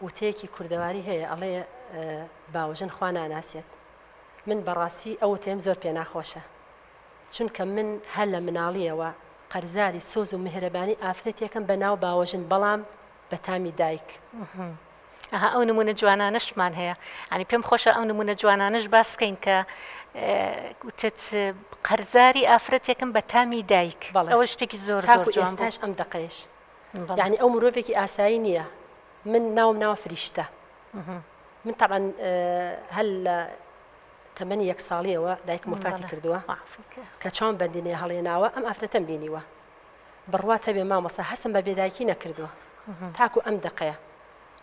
وتەیەکی کوردەواری هەیە ئەڵێ باوەژن خوا ناناسێت من بەڕاستی ئەو تێم زۆر پێ ناخۆشە چونکە من هەر لە مناڵیەوە قەرزاری سۆز و میهرەبانی ئافرەتێکم بە ناو باوەژن بەڵام بە تامی دایک ئەو نمونە جوانانشمان هەیە ینی پێم خۆشە ئەو نمونە جوانانش باسکەین کە وتت قەرزاری ئافرەتێکم بە تامی دایک ئەوە شتێکی زۆر زۆر جوان ئێستاش ئەم دقەیەش یعنی ئەو مرۆڤێکی ئاسایی نییە من ناوم فریشتە من طبعا هەل لە تەمەنی 1 ساڵیەوە دایکم وفاتی کردووە کە چاوم بەندینێ هەڵێناوە ئەم ئافرەتەم بینیوە بڕوا هەبێ مامۆستا هەستم بە بێدایکی نەکردووە تاکو ئەم دقەیە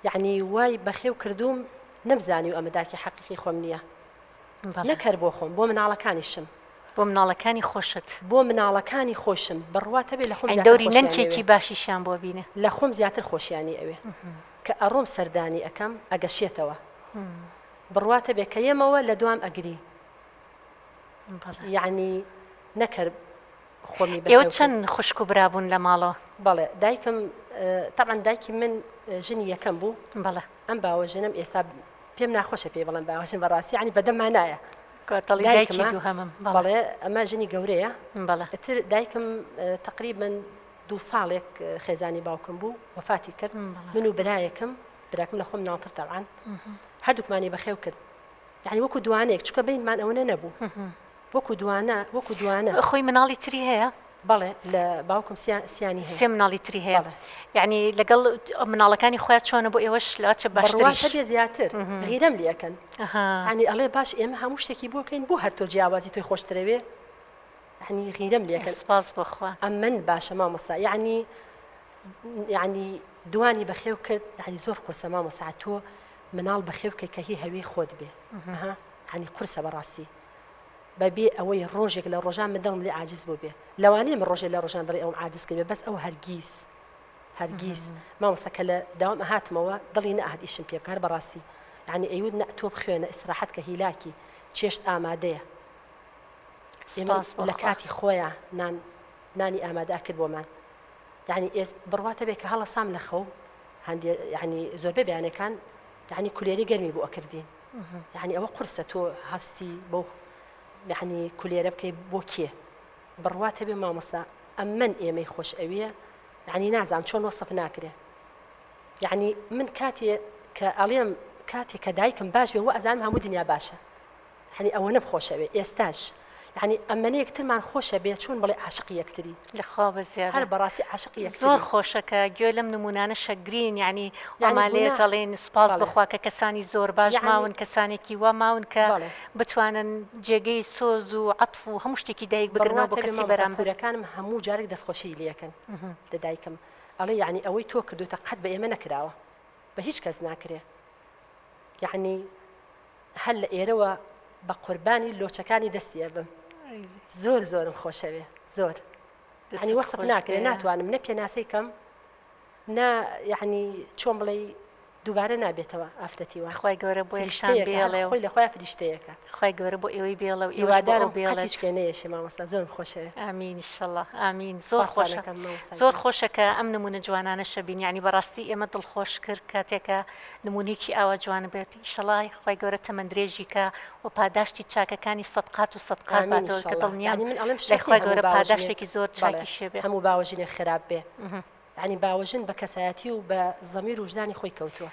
یعنی وای بەخێو کردوم نەمزانی و ئەمە داکی حەقیقی خۆم نییە نەکەر بۆ خۆم بۆ مناڵەکانیشم بۆ مناڵەکانی خۆشت بۆ مناڵەکانی خۆشم بڕوا هەبێ لە خۆم دەوری نەنکێکی باشیشان بۆ بینە لە خۆم زیاتر خۆشیانی ئەوێ کە ئەڕۆم سەردانی ئەەکەم ئەگەشێتەوە بڕواتە بێ کە ئێمەوە لە دوام ئەگری یعنی نەکرد خۆمی ئێوە چەند خوشک و برابوون لە ماڵەوە بەڵێ دایکم طبعا دایکی من ژنی یەکەم بوو بەڵێ ئەم باوەژنم ئێستا پێم ناخۆشە پێ بەڵێم باوەژن بەڕاستی ینی بەدەممان نایە بەڵێ ئەمە ژنی گەورەیە ئەتر دایکم تقریبا 2 ساڵێک خێزانی باوکم بوو وفاتی کرد من و برایەکم براکم لە خۆم ناڵتر تەبعاً هەردووکمانی بەخێو کرد یعنی وەکو دوانێک چکە بینمان ئەوە نەبوو وەکو دوانە خۆی مناڵی تری هەیە بەڵێ لە باوکم سیانی هەیە 3 مناڵی تری هەیە یعنی لەگەڵ مناڵەکانی خۆیان چۆنە بۆ ئێوەش لاچە باشتریش بێ زیاتر غیرەم لێکەن ینی ئەڵێ باش ئێمە هەموو شتێکی بۆکەین بۆ هەر تۆ جیاوازی تۆی خۆشترەوێ ینی غیرەم لێکەن سپاس بخوا ئەم من باشە مامۆستا یعنی دوانی بەخێو کرد یعنی زۆر قورسە مامۆستا تۆ مناڵ بەخێوکە کە هی هەوی خۆت بێ ینی قورسە بەڕاستی بەبێ ئەوەی ڕۆژێک لە ڕۆژان من دڵم لێ عاجز بوو بێ لەوانەیە من ڕۆژێک لە ڕۆژان دڵی ئەوم عاجز کرد بەس ئەو هەرگیز مامۆستا کە لە داوام ئەهاتمەوە دڵی نەئەهات ئیشم پێ بکار بەڕاستی یعنی ئەیود نە تۆ بخوێنە ئیسراحەت کە هیلاکی چێشت ئامادەیە لە کاتی خۆیان نانی ئامادە کرد بۆمان یعنی بڕواتە بێ کە هەڵە سام لە خەو هەندێک یعنی زۆربەی بەیانەکان یعنی کولێری گەرمی بۆ ئەکردین یعنی ئەوە قورسە تۆ هەستی بۆ یعنی کولێرە بکەی بۆ کێ بڕواتە بێ مامۆستا ئەم من ئێمەی خۆش ئەویە یعنی نازام چۆن وەسف ناکرێ یعنی من کاتێ کە ئەڵێم کاتێک کە دایکم باش بێ وە ئەزانم هەموو دنیا باشە یعنی ئەوە نەبخۆشەوێ ئێستاش یعنی ئەمەنە یەکترمان خۆشە بێ چۆن بڵێ عاشقی یەکتری لەخوا بەزیادە هەر بەڕاستی عاشقی یەکتری زۆر خۆشەکە گوێ لەم نمونانە شەگرین یعنی ئەمالێت ئەڵێن سپاس بخوا کە کەسانی زۆر باش ماون کەسانێکی وا ماون کە بتوانن جێگەی سۆز و عەتف و هەموو شتێکی دایک بگرنەوە بۆ کەسی بەرامبەرەکانم هەموو جارێک دەستخۆشی لێکەن لە دایکم ئەڵێ یعنی ئەوەی تۆ کردوتە قەت بە ئێمە نەکراوە بە هیچ کەس ناکرێ یعنی هەر لە ئێرەوە بە قوربانی لۆچەکانی دەستی ئەبم زۆرم خۆشەوێ زۆر ینی وەسف ناکرێ ناتوانم نە پێناسەی کەم نا یعنی چۆن بڵێ دووبارە نابێتەوە ئافرەتیوە خی گەورە بۆ یشتان بێڵێ خۆی لە خۆیان فریشتەیەەکە خی گەورە بۆ ئێوەی بێڵە و هیوادارم هیچ شوێنەیەشی مامۆستا زۆرم خۆشەوێ ئامین ئینشەڵڵا ئامین زۆر خۆشە زۆر خۆشە کە ئەم نمونە جوانانە شەبین یعنی بەڕاستی ئێمە دڵخۆش کرد کاتێکە نمونێکی ئاوا جوان بێت ئینشەڵڵا خی گەورە تەمەندرێژی کە و پاداشتی چاکەکانی سەدقات و سەدقات باتەوە کە دڵنیام لای خی گەورە پاداشتێکی زۆر چاکی شێبێ هەموو باوەژینێ خراپ بێ ینی باوەژن بە کەسایەتی و بە زەمیر و وجدانی خۆی کەوتووە